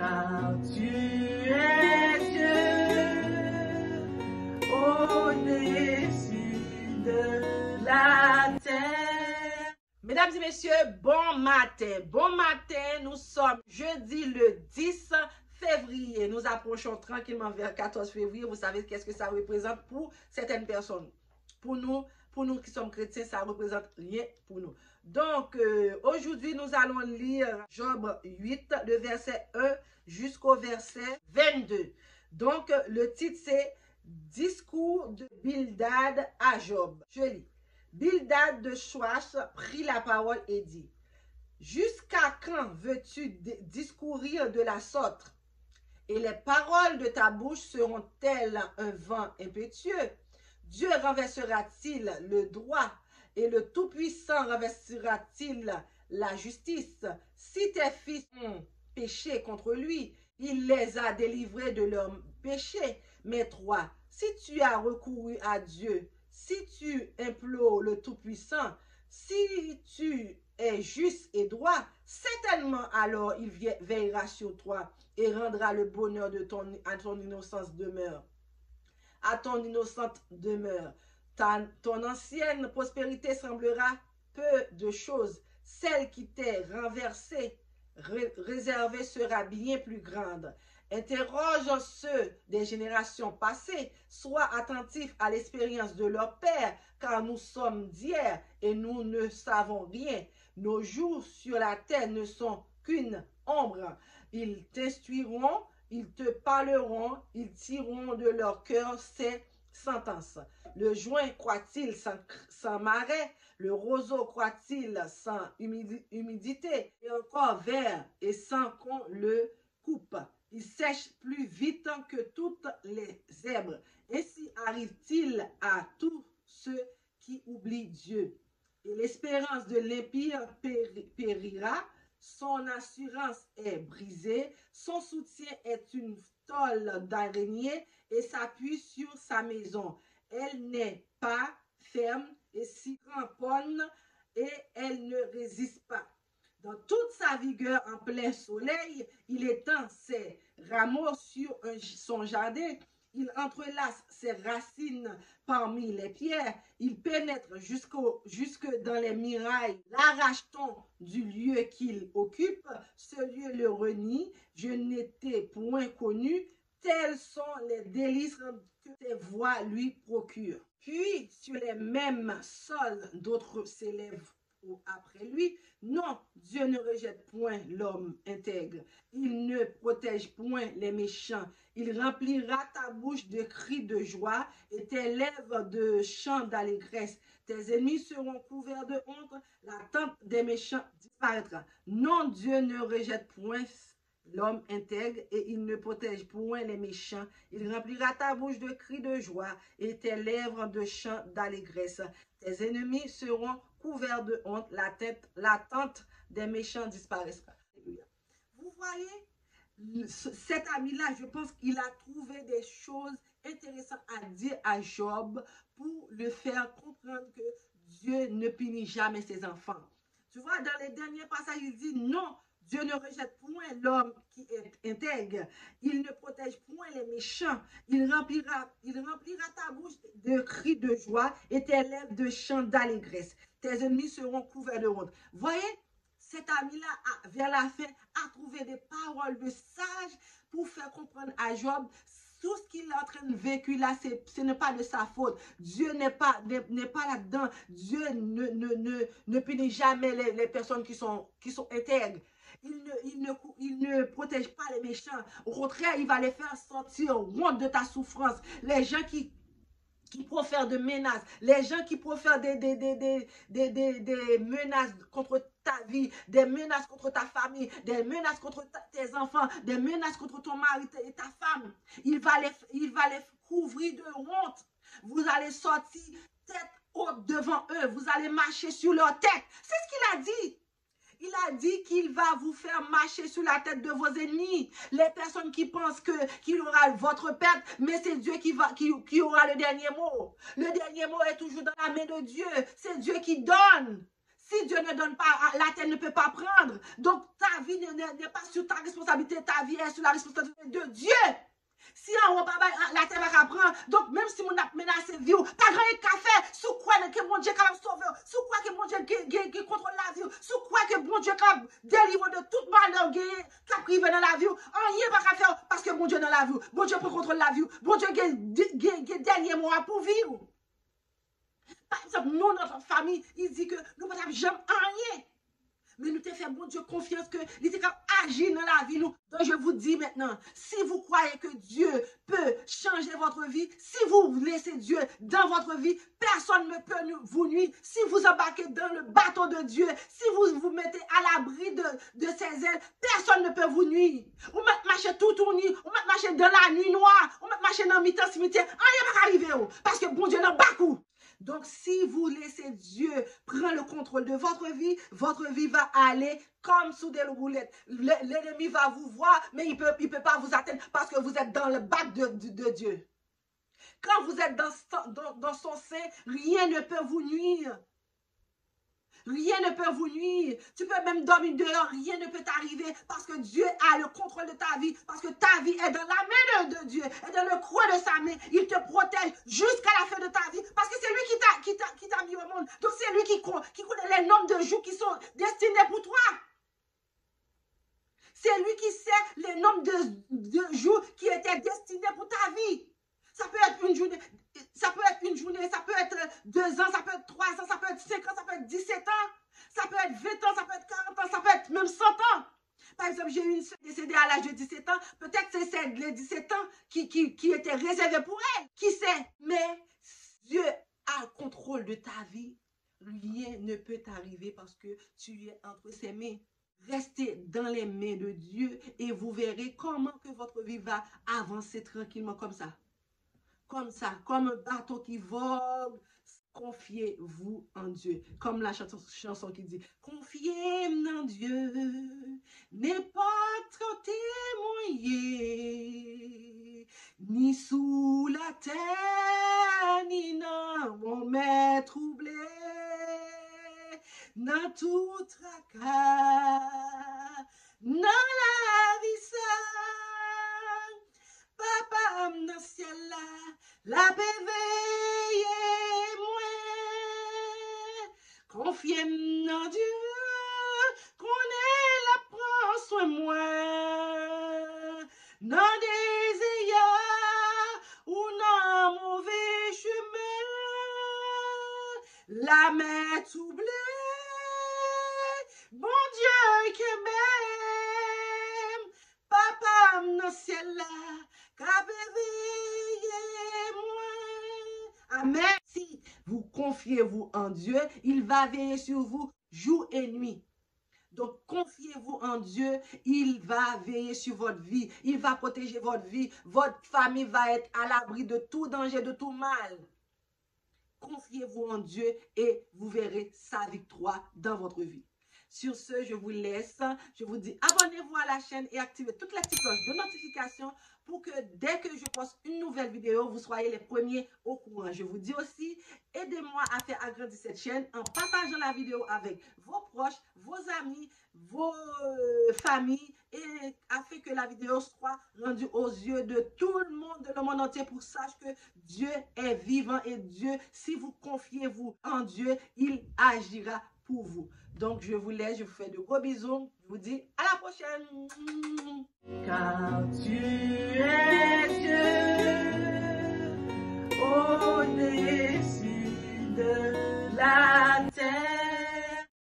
car tu es Dieu, au-dessus de la terre. Mesdames et messieurs, bon matin. Bon matin, nous sommes jeudi le 10 février. Nous approchons tranquillement vers 14 février. Vous savez qu'est-ce que ça représente pour certaines personnes. Pour nous qui sommes chrétiens, ça ne représente rien pour nous. Donc, aujourd'hui, nous allons lire Job 8, le verset 1 jusqu'au verset 22. Donc, le titre, c'est « Discours de Bildad à Job ». Je lis. Bildad de Chouach prit la parole et dit, « Jusqu'à quand veux-tu discourir de la sorte? Et les paroles de ta bouche seront-elles un vent impétueux? Dieu renversera-t-il le droit et le Tout-Puissant revestira-t-il la justice? Si tes fils ont péché contre lui, il les a délivrés de leurs péchés. Mais toi, si tu as recouru à Dieu, si tu implores le Tout-Puissant, si tu es juste et droit, certainement alors il veillera sur toi et rendra le bonheur à ton innocence demeure. À ton innocente demeure. Ton ancienne prospérité semblera peu de choses. Celle qui t'est renversée, réservée sera bien plus grande. Interroge ceux des générations passées. Sois attentif à l'expérience de leur père, car nous sommes d'hier et nous ne savons rien. Nos jours sur la terre ne sont qu'une ombre. Ils t'instruiront, ils te parleront, ils tireront de leur cœur ces sentences. Le joint croît-il sans marais? Le roseau croît-il sans humidité? Et encore vert et sans qu'on le coupe. Il sèche plus vite que toutes les herbes. Ainsi arrive-t-il à tous ceux qui oublient Dieu. Et l'espérance de l'impie périra. Son assurance est brisée, son soutien est une tôle d'araignée et s'appuie sur sa maison. Elle n'est pas ferme et s'y cramponne et elle ne résiste pas. Dans toute sa vigueur en plein soleil, il étend ses rameaux sur son jardin. Il entrelace ses racines parmi les pierres. Il pénètre jusque dans les murailles. L'arrache-t-on du lieu qu'il occupe? Ce lieu le renie. Je n'étais point connu. Tels sont les délices que tes voix lui procurent. Puis, sur les mêmes sols, d'autres s'élèvent après lui. Non, Dieu ne rejette point l'homme intègre. Il ne protège point les méchants. Il remplira ta bouche de cris de joie et tes lèvres de chants d'allégresse. Tes ennemis seront couverts de honte. La tente des méchants disparaîtra. Non, Dieu ne rejette point l'homme intègre et il ne protège point les méchants. Il remplira ta bouche de cris de joie et tes lèvres de chants d'allégresse. Tes ennemis seront couverts de honte. La tente des méchants disparaîtra. Vous voyez, cet ami-là, je pense qu'il a trouvé des choses intéressantes à dire à Job pour le faire comprendre que Dieu ne punit jamais ses enfants. Tu vois, dans les derniers passages, il dit non, Dieu ne rejette point l'homme qui est intègre. Il ne protège point les méchants. Il remplira ta bouche de cris de joie et tes lèvres de chants d'allégresse. Tes ennemis seront couverts de honte. Voyez, cet ami-là, vers la fin, a trouvé des paroles de sage pour faire comprendre à Job tout ce qu'il est en train de vécu là, ce n'est pas de sa faute. Dieu n'est pas là-dedans. Dieu ne punit jamais les personnes qui sont intègres. Il ne protège pas les méchants. Au contraire, il va les faire sortir honte de ta souffrance. Les gens qui profèrent de menaces, les gens qui profèrent des menaces contre ta vie, des menaces contre ta famille, des menaces contre tes enfants, des menaces contre ton mari et ta femme. Il va les couvrir de honte. Vous allez sortir tête haute devant eux. Vous allez marcher sur leur tête. C'est ce qu'il a dit. Il a dit qu'il va vous faire marcher sur la tête de vos ennemis. Les personnes qui pensent qu'il aura votre perte, mais c'est Dieu qui aura le dernier mot. Le dernier mot est toujours dans la main de Dieu. C'est Dieu qui donne. Si Si Dieu ne donne pas, la terre ne peut pas prendre. Donc ta vie n'est pas sur ta responsabilité, ta vie est sur la responsabilité de Dieu. Si on va pas la terre va prendre, donc même si on a menacé vie, pas grand café, sous quoi que mon Dieu est capable de sauver, sous quoi que mon Dieu qui contrôle la vie, sous quoi que mon Dieu est capable de délivrer de toute malheur qui a privé dans la vie, rien pas qu'à faire parce que mon Dieu est dans la vie, mon Dieu prend contrôle la vie, mon Dieu est dernier mot pour vivre. Par exemple, nous, notre famille, il dit que nous ne pouvons jamais rien. Mais nous te fait bon Dieu confiance que il était capable d'agir dans la vie. Donc je vous dis maintenant, si vous croyez que Dieu peut changer votre vie, si vous laissez Dieu dans votre vie, personne ne peut vous nuire. Si vous embarquez dans le bateau de Dieu, si vous vous mettez à l'abri de ses ailes, personne ne peut vous nuire. Vous mettez marcher tout nuit, vous mettez marcher dans la nuit noire, vous mettez marcher dans le mi-temps cimetière, rien ne va arriver. Parce que bon Dieu n'a pas coup. Donc, si vous laissez Dieu prendre le contrôle de votre vie va aller comme sous des roulettes. L'ennemi va vous voir, mais il peut pas vous atteindre parce que vous êtes dans le bac de Dieu. Quand vous êtes dans son sein, rien ne peut vous nuire. Rien ne peut vous nuire. Tu peux même dormir dehors, rien ne peut t'arriver parce que Dieu a le contrôle de ta vie, parce que ta vie est dans la main de Dieu, est dans le creux de sa main. Il te protège jusqu'à la fin de ta vie parce que c'est lui qui t'a mis au monde. Donc c'est lui qui connaît les nombres de jours qui sont destinés pour toi. C'est lui qui sait les nombres de jours qui étaient destinés pour ta vie. Ça peut être une journée, ça peut être 2 ans, ça peut être 3 ans, ça peut être 5 ans, ça peut être 17 ans, ça peut être 20 ans, ça peut être 40 ans, ça peut être même 100 ans. Par exemple, j'ai eu une soeur décédée à l'âge de 17 ans, peut-être que c'est les 17 ans qui étaient réservés pour elle, qui sait. Mais Dieu a le contrôle de ta vie, rien ne peut t'arriver parce que tu es entre ses mains. Restez dans les mains de Dieu et vous verrez comment que votre vie va avancer tranquillement comme ça. Comme ça, comme un bateau qui vogue, confiez-vous en Dieu. Comme la chanson qui dit, confiez en Dieu, n'est pas trop témoigné, ni sous la terre, ni dans mon maître troublé, dans tout tracas, dans la vie seule. Papa, dans ciel là, la paix veille moi. Confiez en Dieu, qu'on est la prend soin moi. Dans des égards ou dans mauvais chemin, la main troublée, bon Dieu qui m'aime. Papa, dans ciel là, amen. Si vous confiez-vous en Dieu, il va veiller sur vous jour et nuit. Donc, confiez-vous en Dieu, il va veiller sur votre vie, il va protéger votre vie, votre famille va être à l'abri de tout danger, de tout mal. Confiez-vous en Dieu et vous verrez sa victoire dans votre vie. Sur ce, je vous laisse. Je vous dis abonnez-vous à la chaîne et activez toutes les petites cloches de notification pour que dès que je poste une nouvelle vidéo, vous soyez les premiers au courant. Je vous dis aussi, aidez-moi à faire agrandir cette chaîne en partageant la vidéo avec vos proches, vos amis, vos familles et afin que la vidéo soit rendue aux yeux de tout le monde, le monde entier pour sache que Dieu est vivant et Dieu, si vous confiez-vous en Dieu, il agira pour vous. Donc, je vous laisse, je vous fais de gros bisous. Je vous dis à la prochaine. Car tu es Dieu au-dessus de la